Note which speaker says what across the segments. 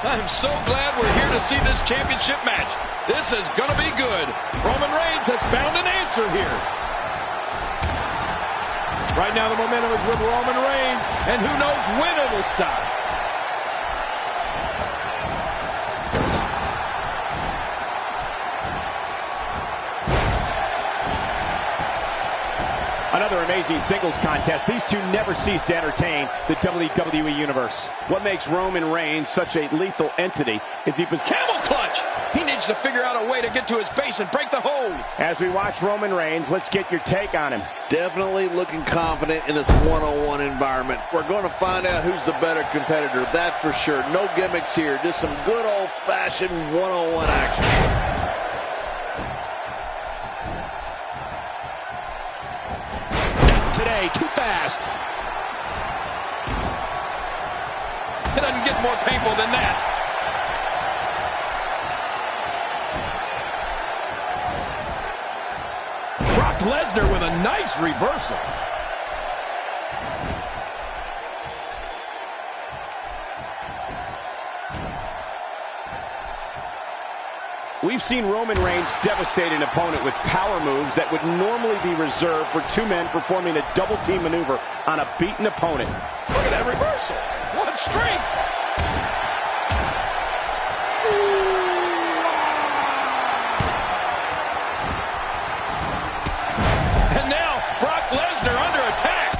Speaker 1: I'm so glad we're here to see this championship match. This is going to be good. Roman Reigns has found an answer here. Right now the momentum is with Roman Reigns, and who knows when it'll stop.
Speaker 2: Another amazing singles contest. These two never cease to entertain the WWE Universe.
Speaker 3: What makes Roman Reigns such a lethal entity is he was
Speaker 1: camel clutch. He needs to figure out a way to get to his base and break the hold.
Speaker 2: As we watch Roman Reigns, let's get your take on him.
Speaker 4: Definitely looking confident in this one-on-one environment. We're going to find out who's the better competitor, that's for sure. No gimmicks here, just some good old-fashioned one-on-one action.
Speaker 1: Today, too fast. It doesn't get more painful than that. Brock Lesnar with a nice reversal.
Speaker 2: We've seen Roman Reigns devastate an opponent with power moves that would normally be reserved for two men performing a double-team maneuver on a beaten opponent.
Speaker 1: Look at that reversal. What strength. And now Brock Lesnar under attack.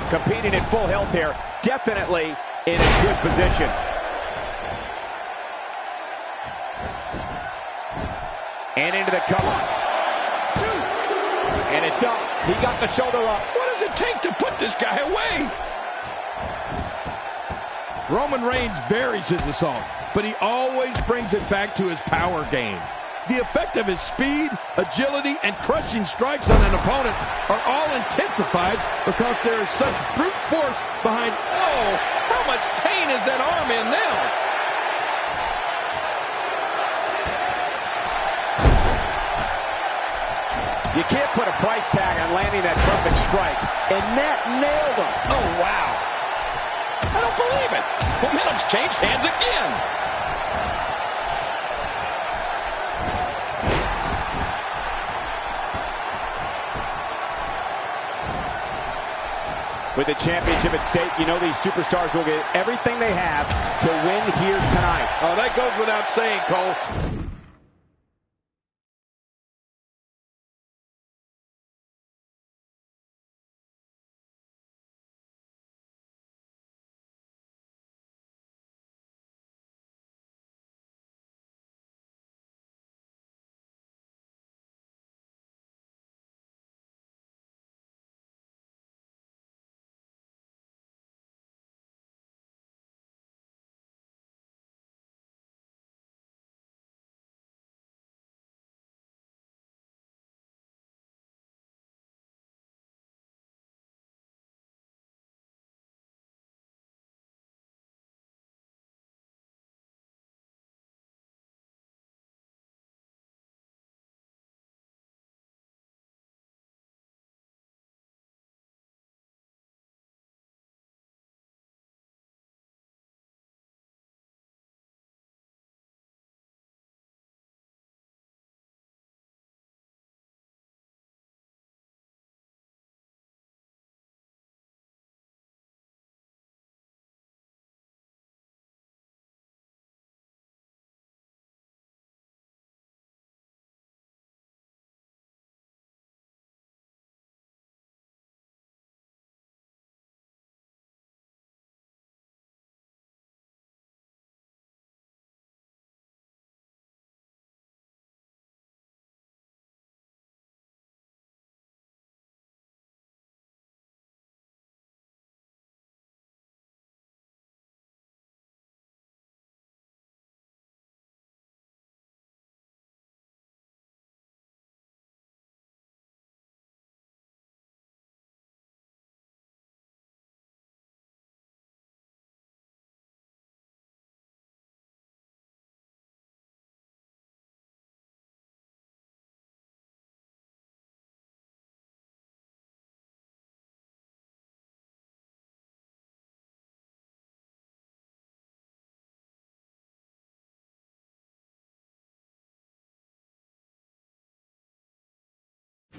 Speaker 2: Competing at full health here, definitely in a good position. And into the cover. And it's up. He got the shoulder up.
Speaker 1: What does it take to put this guy away? Roman Reigns varies his assault, but he always brings it back to his power game. The effect of his speed, agility, and crushing strikes on an opponent are all intensified because there is such brute force behind. Oh, how much pain is that arm in now?
Speaker 2: You can't put a price tag on landing that perfect strike, and that nailed him.
Speaker 1: Oh, wow. I don't believe it. Momentum's changed hands again.
Speaker 2: With the championship at stake, you know these superstars will get everything they have to win here tonight.
Speaker 1: Oh, that goes without saying, Cole.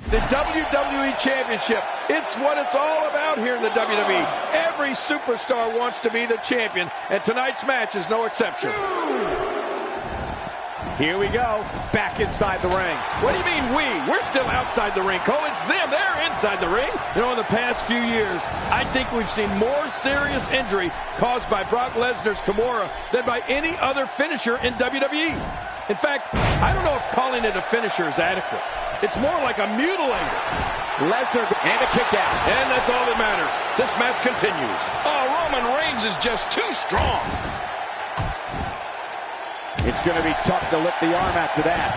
Speaker 1: The WWE Championship. It's what it's all about here in the WWE. Every superstar wants to be the champion, and tonight's match is no exception.
Speaker 2: Here we go, back inside the ring.
Speaker 1: What do you mean we? We're still outside the ring, Cole. It's them. They're inside the ring. You know, in the past few years, I think we've seen more serious injury caused by Brock Lesnar's Kimura than by any other finisher in WWE. In fact, I don't know if calling it a finisher is adequate. It's more like a mutilator.
Speaker 2: Lesnar and a kick out.
Speaker 1: And that's all that matters. This match continues. Oh, Roman Reigns is just too strong.
Speaker 2: It's going to be tough to lift the arm after that.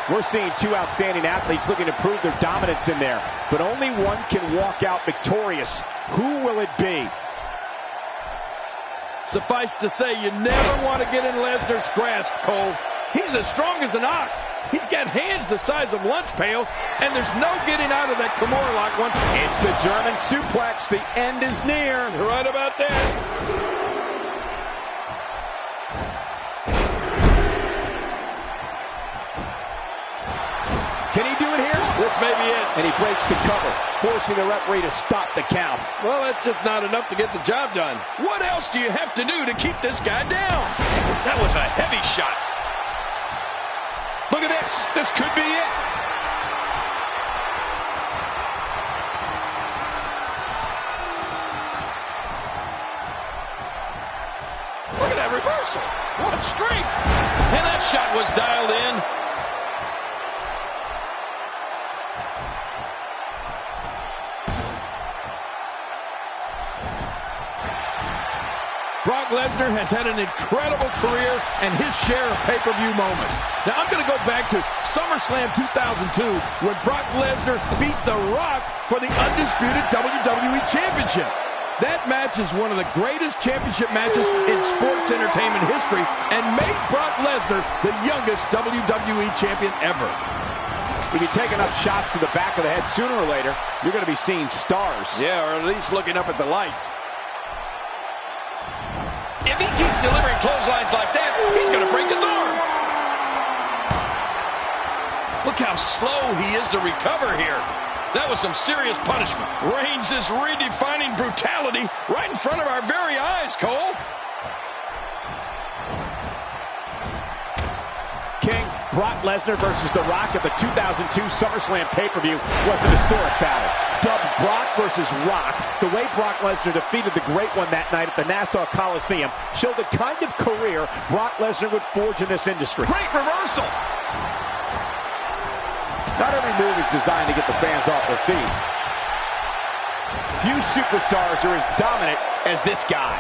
Speaker 2: We're seeing two outstanding athletes looking to prove their dominance in there, but only one can walk out victorious. Who will it be?
Speaker 1: Suffice to say, you never want to get in Lesnar's grasp, Cole. He's as strong as an ox. He's got hands the size of lunch pails, and there's no getting out of that Kimura lock once.
Speaker 2: It's the German suplex. The end is near.
Speaker 1: You're right about that.
Speaker 2: Can he do it here?
Speaker 1: This may be it.
Speaker 2: And he breaks the cover, forcing the referee to stop the count.
Speaker 1: Well, that's just not enough to get the job done. What else do you have to do to keep this guy down? That was a heavy shot.
Speaker 3: Look at this. This could be it.
Speaker 1: Look at that reversal. What strength. And that shot was dialed in. Brock Lesnar has had an incredible career and his share of pay-per-view moments. Now, I'm going to go back to SummerSlam 2002 when Brock Lesnar beat The Rock for the undisputed WWE Championship. That match is one of the greatest championship matches in sports entertainment history and made Brock Lesnar the youngest WWE champion ever.
Speaker 2: If you take enough shots to the back of the head, sooner or later, you're going to be seeing stars.
Speaker 1: Yeah, or at least looking up at the lights. If he keeps delivering clotheslines like that, he's going to break his arm. Look how slow he is to recover here. That was some serious punishment. Reigns is redefining brutality right in front of our very eyes, Cole.
Speaker 2: King, Brock Lesnar versus The Rock at the 2002 SummerSlam pay-per-view was an historic battle. Dubbed Brock versus Rock, the way Brock Lesnar defeated the Great One that night at the Nassau Coliseum showed the kind of career Brock Lesnar would forge in this industry.
Speaker 3: Great reversal.
Speaker 2: Not every move is designed to get the fans off their feet. Few superstars are as dominant as this guy.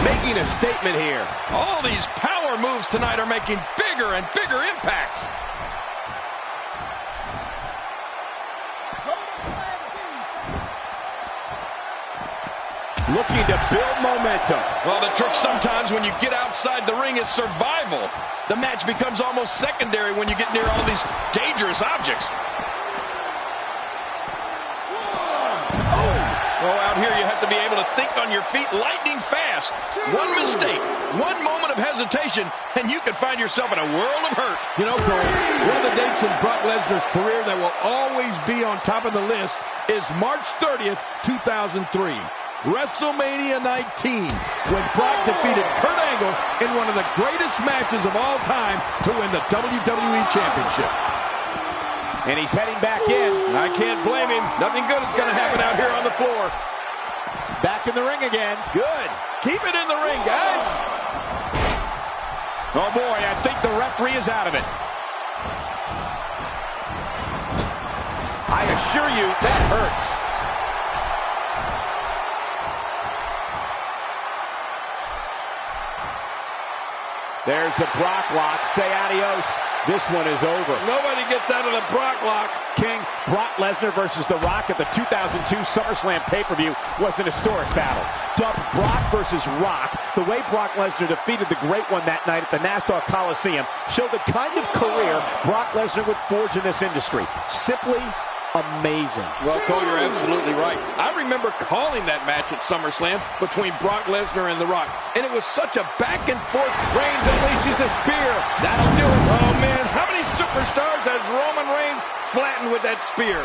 Speaker 2: Making a statement here.
Speaker 1: All these power moves tonight are making bigger and bigger impacts.
Speaker 2: Looking to build momentum.
Speaker 1: Well, the trick sometimes when you get outside the ring is survival. The match becomes almost secondary when you get near all these dangerous objects. Oh, out here you have to be able to think on your feet lightning fast. One mistake, one moment of hesitation, and you can find yourself in a world of hurt. You know, Cole, one of the dates in Brock Lesnar's career that will always be on top of the list is March 30th, 2003. WrestleMania 19, when Brock defeated Kurt Angle in one of the greatest matches of all time to win the WWE Championship.
Speaker 2: And he's heading back in.
Speaker 1: I can't blame him. Nothing good is going to happen out here on the floor.
Speaker 2: Back in the ring again.
Speaker 1: Good. Keep it in the ring, guys.
Speaker 3: Oh, boy, I think the referee is out of it.
Speaker 2: I assure you, that hurts. There's the Brock lock. Say adios. This one is over.
Speaker 1: Nobody gets out of the Brock lock.
Speaker 2: King, Brock Lesnar versus The Rock at the 2002 SummerSlam pay-per-view was an historic battle. Dubbed Brock versus Rock, the way Brock Lesnar defeated the Great One that night at the Nassau Coliseum showed the kind of career Brock Lesnar would forge in this industry. Simply amazing.
Speaker 1: Well, Cole, you're absolutely right. I remember calling that match at SummerSlam between Brock Lesnar and The Rock, and it was such a back and forth.
Speaker 2: Reigns unleashes the spear.
Speaker 1: That'll do it. Oh, man, how many superstars has Roman Reigns flattened with that spear?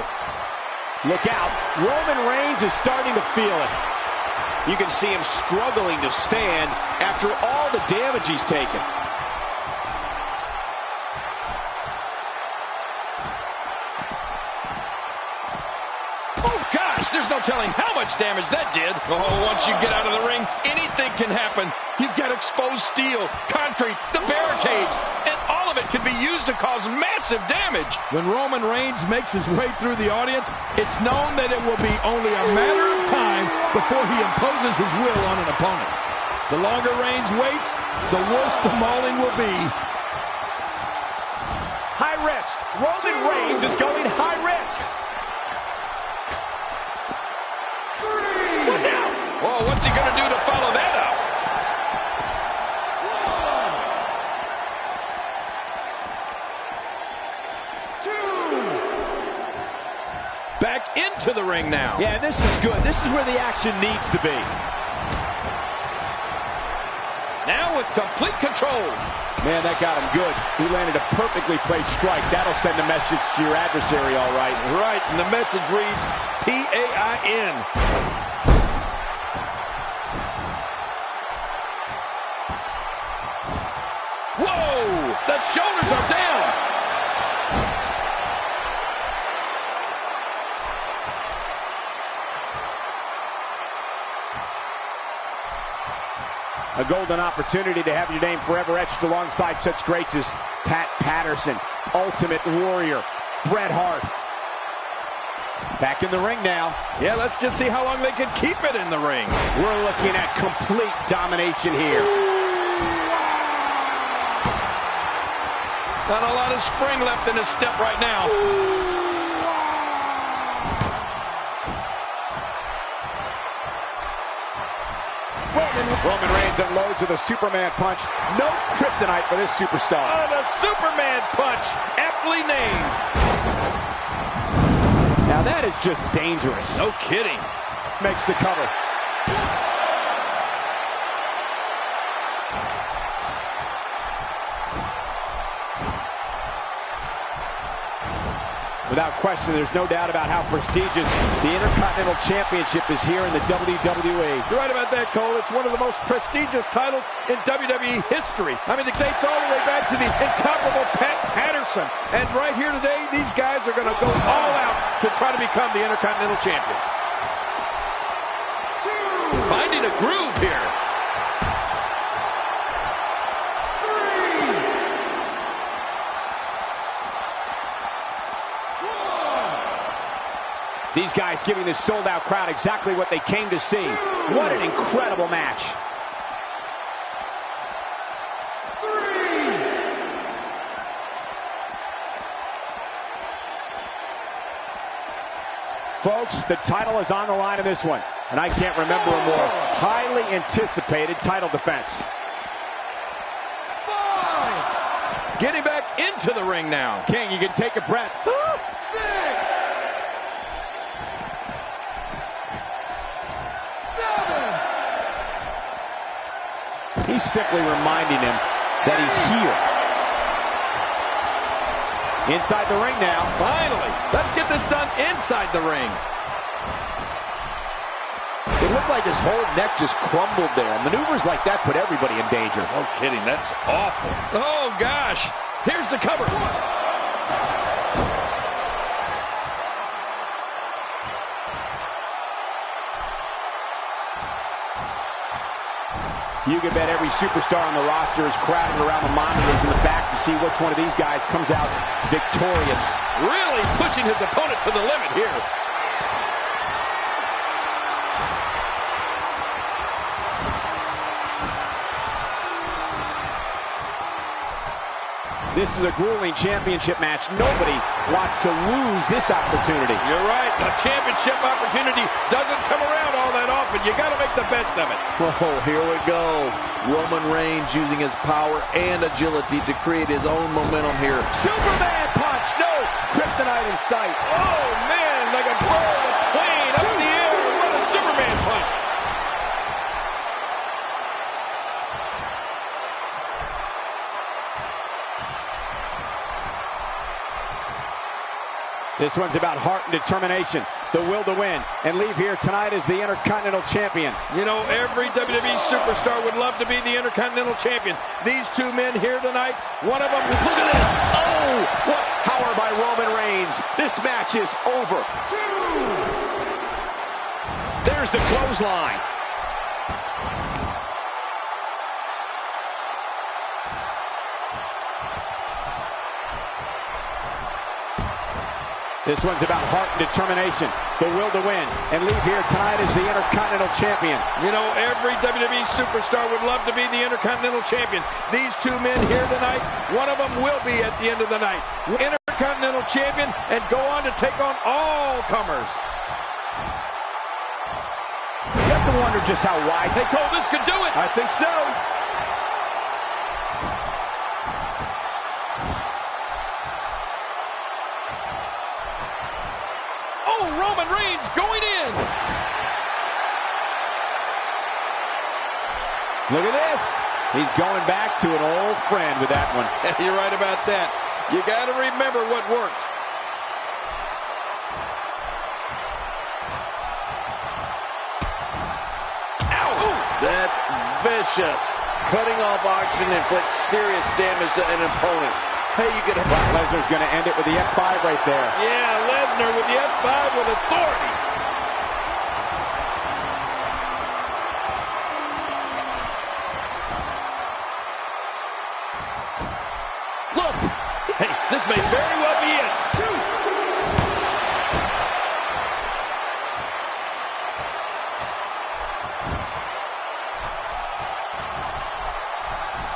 Speaker 2: Look out. Roman Reigns is starting to feel it.
Speaker 3: You can see him struggling to stand after all the damage he's taken.
Speaker 1: Oh, gosh, there's no telling how much damage that did. Oh, once you get out of the ring, anything can happen. You've got exposed steel, concrete, the barricades, and all of it can be used to cause massive damage. When Roman Reigns makes his way through the audience, it's known that it will be only a matter of time before he imposes his will on an opponent. The longer Reigns waits, the worse the mauling will be.
Speaker 2: High risk. Roman Reigns is going high risk. Watch out!
Speaker 1: Whoa, what's he going to do to follow that up? Back into the ring now.
Speaker 2: Yeah, this is good. This is where the action needs to be.
Speaker 1: Now with complete control.
Speaker 2: Man, that got him good. He landed a perfectly placed strike. That'll send a message to your adversary, all right.
Speaker 1: Right, and the message reads PAIN. Whoa! The shoulders are down.
Speaker 2: A golden opportunity to have your name forever etched alongside such greats as Pat Patterson, Ultimate Warrior, Bret Hart. Back in the ring now.
Speaker 1: Yeah, let's just see how long they can keep it in the ring.
Speaker 2: We're looking at complete domination here.
Speaker 1: Not a lot of spring left in his step right now.
Speaker 2: Roman Reigns unloads with a Superman punch. No kryptonite for this superstar.
Speaker 1: Oh, the Superman punch, aptly named.
Speaker 2: Now that is just dangerous.
Speaker 1: No kidding.
Speaker 2: Makes the cover. Without question, there's no doubt about how prestigious the Intercontinental Championship is here in the WWE.
Speaker 1: You're right about that, Cole. It's one of the most prestigious titles in WWE history. I mean, it dates all the way back to the incomparable Pat Patterson. And right here today, these guys are going to go all out to try to become the Intercontinental Champion. Finding a groove here.
Speaker 2: These guys giving this sold-out crowd exactly what they came to see. What an incredible match. Folks, the title is on the line in this one, and I can't remember a more highly anticipated title defense.
Speaker 1: Getting back into the ring now.
Speaker 2: King, you can take a breath.
Speaker 5: 6, 7.
Speaker 2: He's simply reminding him that he's here. Inside the ring now.
Speaker 1: Finally, let's get this done inside the ring.
Speaker 2: It looked like his whole neck just crumbled there. Maneuvers like that put everybody in danger.
Speaker 1: No kidding, that's awful. Oh, gosh. Here's the cover.
Speaker 2: You can bet every superstar on the roster is crowded around the monitors in the back to see which one of these guys comes out victorious.
Speaker 1: Really pushing his opponent to the limit here.
Speaker 2: This is a grueling championship match. Nobody wants to lose this opportunity.
Speaker 1: You're right. A championship opportunity doesn't come around all that often. You got to make the best of it.
Speaker 4: Oh, here we go. Roman Reigns using his power and agility to create his own momentum here.
Speaker 2: Superman punch. No kryptonite line in sight. Oh, man, like a bird, a plane, up in the air. What a Superman punch. This one's about heart and determination, the will to win, and leave here tonight as the Intercontinental Champion.
Speaker 1: You know, every WWE superstar would love to be the Intercontinental Champion. These two men here tonight, one of them,
Speaker 3: Look at this. Oh, what power by Roman Reigns. This match is over. There's the clothesline.
Speaker 2: This one's about heart and determination, the will to win, and leave here tonight as the Intercontinental Champion.
Speaker 1: you know, every WWE superstar would love to be the Intercontinental Champion. These two men here tonight, one of them will be at the end of the night Intercontinental Champion and go on to take on all comers.
Speaker 2: You have to wonder just how wide.
Speaker 1: Hey, Cole, this could do it.
Speaker 2: I think so.
Speaker 1: Oh, Roman Reigns going in.
Speaker 2: Look at this. He's going back to an old friend with that one.
Speaker 1: You're right about that. You got to remember what works.
Speaker 4: Ow! Ooh, that's vicious. Cutting off oxygen inflicts serious damage to an opponent. Hey, you get
Speaker 2: Brock Lesnar's going to end it with the F5 right there.
Speaker 1: Yeah, Lesnar with the F5 with authority.
Speaker 3: Look.
Speaker 1: Hey, this may very well be it.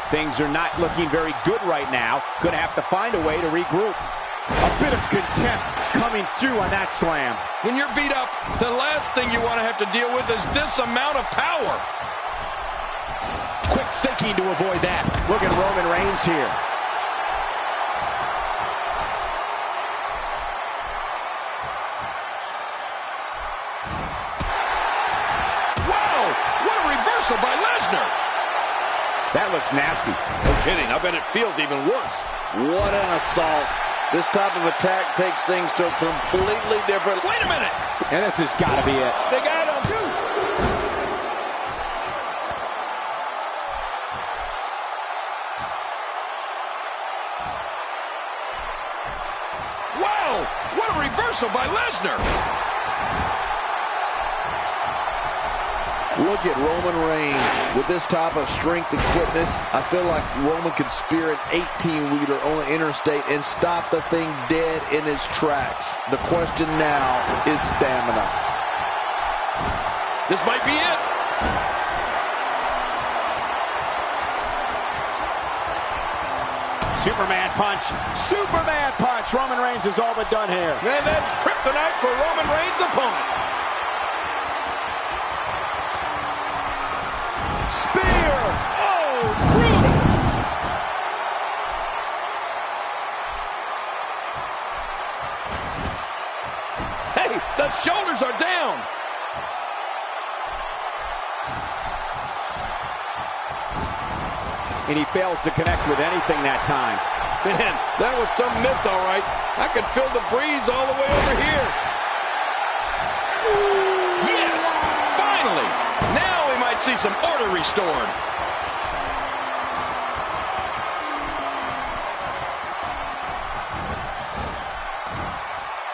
Speaker 2: Things are not looking very good right now. Going to have to find a way to regroup. A bit of contempt coming through on that slam.
Speaker 1: When you're beat up, the last thing you want to have to deal with is this amount of power.
Speaker 3: Quick thinking to avoid that.
Speaker 2: Look at Roman Reigns here.
Speaker 1: Wow, what a reversal by Lesnar.
Speaker 2: That looks nasty.
Speaker 1: No kidding, I bet it feels even worse.
Speaker 4: what an assault. This type of attack takes things to a completely different...
Speaker 1: Wait a minute.
Speaker 2: And this has got to be it.
Speaker 1: They got him too. Wow, what a reversal by Lesnar.
Speaker 4: Look at Roman Reigns. With this type of strength and quickness, I feel like Roman could spear an 18-wheeler on the interstate and stop the thing dead in its tracks. The question now is stamina.
Speaker 1: This might be it.
Speaker 2: Superman punch. Superman punch. Roman Reigns is all but done here.
Speaker 1: And that's kryptonite for Roman Reigns' opponent.
Speaker 2: Spear! Oh, brutal!
Speaker 1: Hey, the shoulders are down.
Speaker 2: And he fails to connect with anything that time.
Speaker 1: Man, that was some miss, all right. I could feel the breeze all the way over here. Yes, finally. Now we might see some order restored.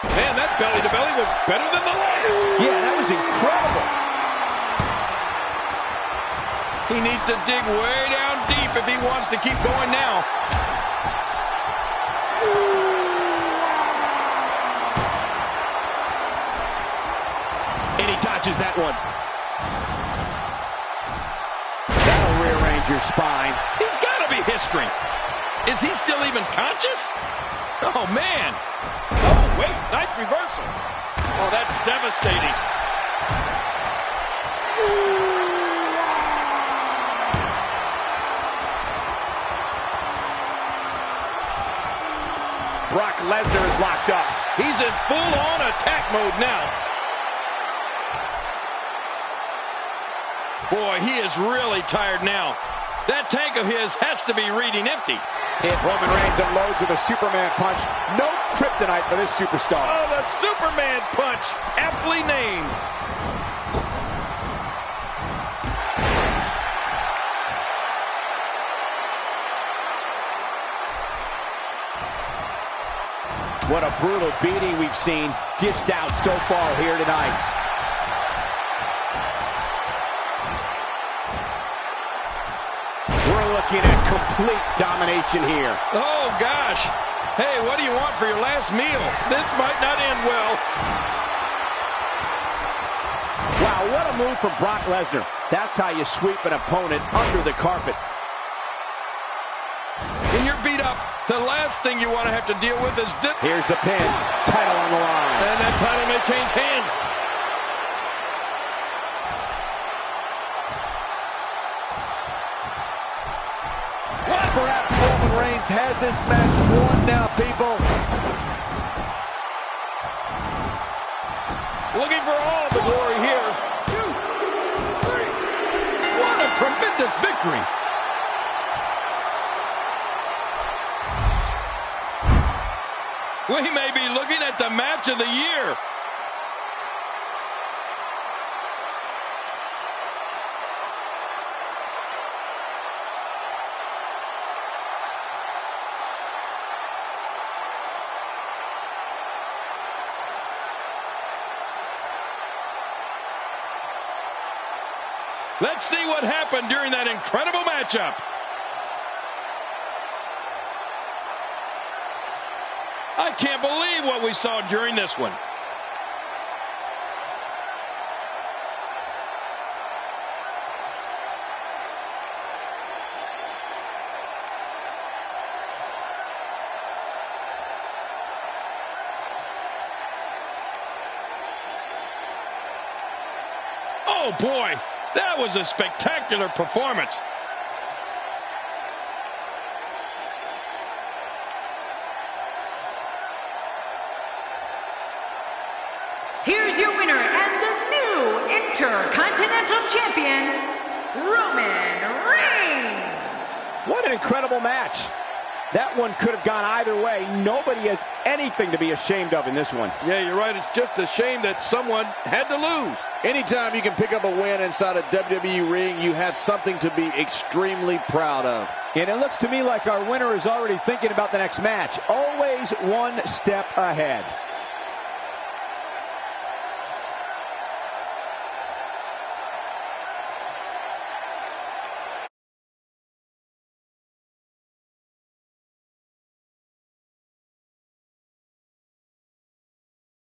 Speaker 1: Man, that belly-to-belly was better than the last.
Speaker 2: Yeah, that was incredible.
Speaker 1: He needs to dig way down deep if he wants to keep going now.
Speaker 3: And he dodges that one.
Speaker 2: That'll rearrange your spine.
Speaker 1: He's got to be history. Is he still even conscious? Oh, man. Oh, wait, nice reversal. Oh, that's devastating.
Speaker 2: Brock Lesnar is locked up.
Speaker 1: He's He's in full-on attack mode now. Boy, he is really tired now. That tank of his has to be reading empty.
Speaker 2: Roman Reigns unloads with a Superman punch. No kryptonite for this superstar.
Speaker 1: Oh, the Superman punch, aptly named.
Speaker 2: What a brutal beating we've seen dished out so far here tonight. We're looking at complete domination here.
Speaker 1: Oh, gosh. Hey, what do you want for your last meal? This might not end well.
Speaker 2: Wow, what a move from Brock Lesnar. That's how you sweep an opponent under the carpet.
Speaker 1: When you're beat up, the last thing you want to have to deal with is this.
Speaker 2: Here's the pin. Title on the line.
Speaker 1: And that title may change hands.
Speaker 4: What? Perhaps Roman Reigns has this match won now, people.
Speaker 1: Looking for all the glory here. 2, 3. What a tremendous victory. We may be looking at the match of the year. Let's see what happened during that incredible matchup. I can't believe what we saw during this one. Oh boy, that was a spectacular performance.
Speaker 5: Here's your winner and the new Intercontinental Champion, Roman Reigns.
Speaker 2: What an incredible match. That one could have gone either way. Nobody has anything to be ashamed of in this one.
Speaker 1: Yeah, you're right. It's just a shame that someone had to lose.
Speaker 4: Anytime you can pick up a win inside a WWE ring, you have something to be extremely proud of.
Speaker 2: And it looks to me like our winner is already thinking about the next match. Always one step ahead.